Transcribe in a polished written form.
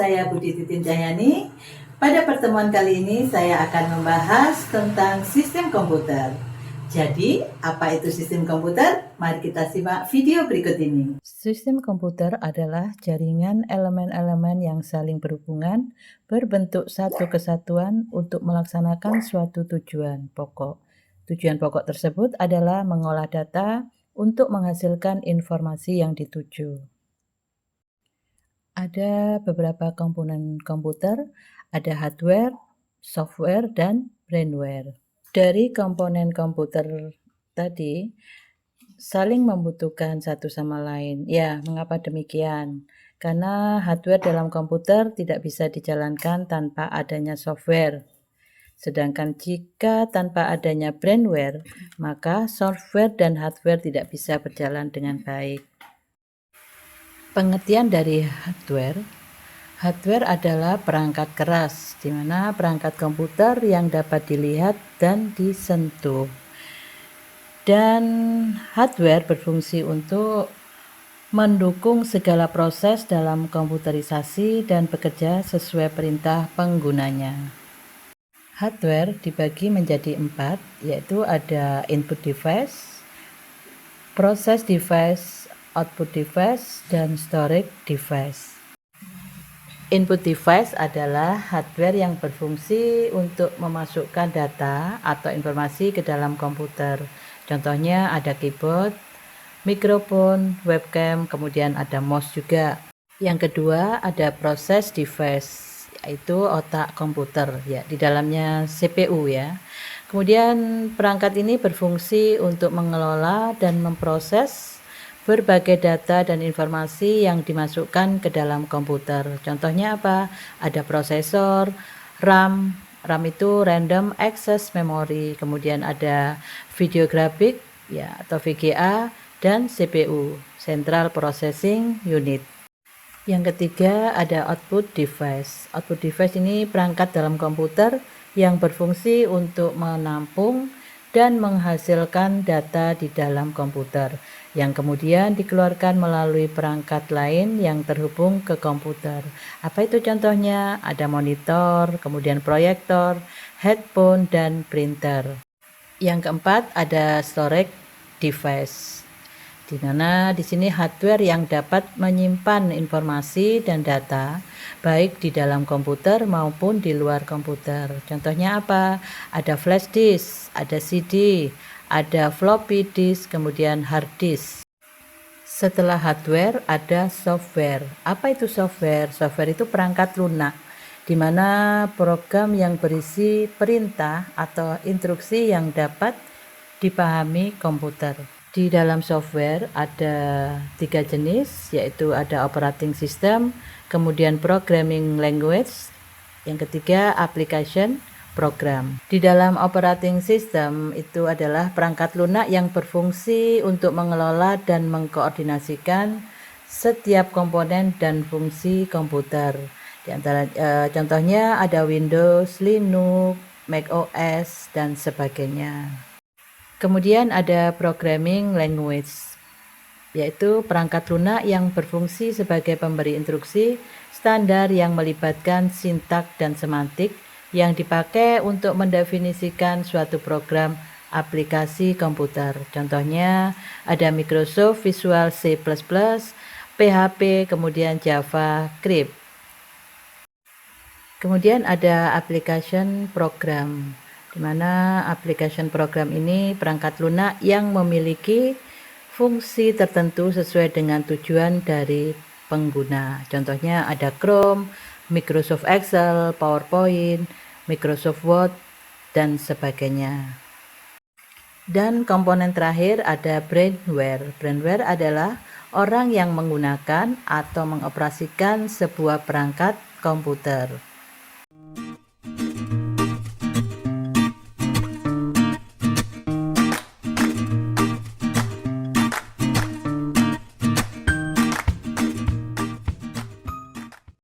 saya Budi Titin Cahyani. Pada pertemuan kali ini saya akan membahas tentang sistem komputer. Jadi, apa itu sistem komputer? Mari kita simak video berikut ini. Sistem komputer adalah jaringan elemen-elemen yang saling berhubungan berbentuk satu kesatuan untuk melaksanakan suatu tujuan pokok. Tujuan pokok tersebut adalah mengolah data untuk menghasilkan informasi yang dituju. Ada beberapa komponen komputer, ada hardware, software, dan brainware. Dari komponen komputer tadi, saling membutuhkan satu sama lain. Ya, mengapa demikian? Karena hardware dalam komputer tidak bisa dijalankan tanpa adanya software. Sedangkan jika tanpa adanya brainware, maka software dan hardware tidak bisa berjalan dengan baik. Pengertian dari hardware. Hardware adalah perangkat keras, di mana perangkat komputer yang dapat dilihat dan disentuh. Dan hardware berfungsi untuk mendukung segala proses dalam komputerisasi dan bekerja sesuai perintah penggunanya. Hardware dibagi menjadi 4, yaitu ada input device, process device, output device, dan storage device. Input device adalah hardware yang berfungsi untuk memasukkan data atau informasi ke dalam komputer. Contohnya ada keyboard, mikrofon, webcam, kemudian ada mouse juga. Yang kedua ada process device, yaitu otak komputer, ya, di dalamnya CPU ya. Kemudian perangkat ini berfungsi untuk mengelola dan memproses berbagai data dan informasi yang dimasukkan ke dalam komputer. Contohnya apa? Ada prosesor, RAM itu Random Access Memory, kemudian ada video grafik ya atau VGA, dan CPU, Central Processing Unit. Yang ketiga ada output device. Output device ini perangkat dalam komputer yang berfungsi untuk menampung dan menghasilkan data di dalam komputer yang kemudian dikeluarkan melalui perangkat lain yang terhubung ke komputer. Apa itu contohnya? Ada monitor, kemudian proyektor, headphone, dan printer. Yang keempat ada storage device, di mana di sini hardware yang dapat menyimpan informasi dan data baik di dalam komputer maupun di luar komputer. Contohnya apa? Ada flash disk, ada CD, ada floppy disk, kemudian hard disk. Setelah hardware ada software. Apa itu software? Software itu perangkat lunak, di mana program yang berisi perintah atau instruksi yang dapat dipahami komputer. Di dalam software ada 3 jenis, yaitu ada operating system, kemudian programming language, yang ketiga application program. Di dalam operating system itu adalah perangkat lunak yang berfungsi untuk mengelola dan mengkoordinasikan setiap komponen dan fungsi komputer. Di antara contohnya ada Windows, Linux, Mac OS, dan sebagainya. Kemudian ada programming language, yaitu perangkat lunak yang berfungsi sebagai pemberi instruksi standar yang melibatkan sintak dan semantik yang dipakai untuk mendefinisikan suatu program aplikasi komputer. Contohnya ada Microsoft Visual C++, PHP, kemudian JavaScript. Kemudian ada application program, di mana application program ini perangkat lunak yang memiliki fungsi tertentu sesuai dengan tujuan dari pengguna. Contohnya ada Chrome, Microsoft Excel, PowerPoint, Microsoft Word, dan sebagainya. Dan komponen terakhir ada brainware. Brainware adalah orang yang menggunakan atau mengoperasikan sebuah perangkat komputer.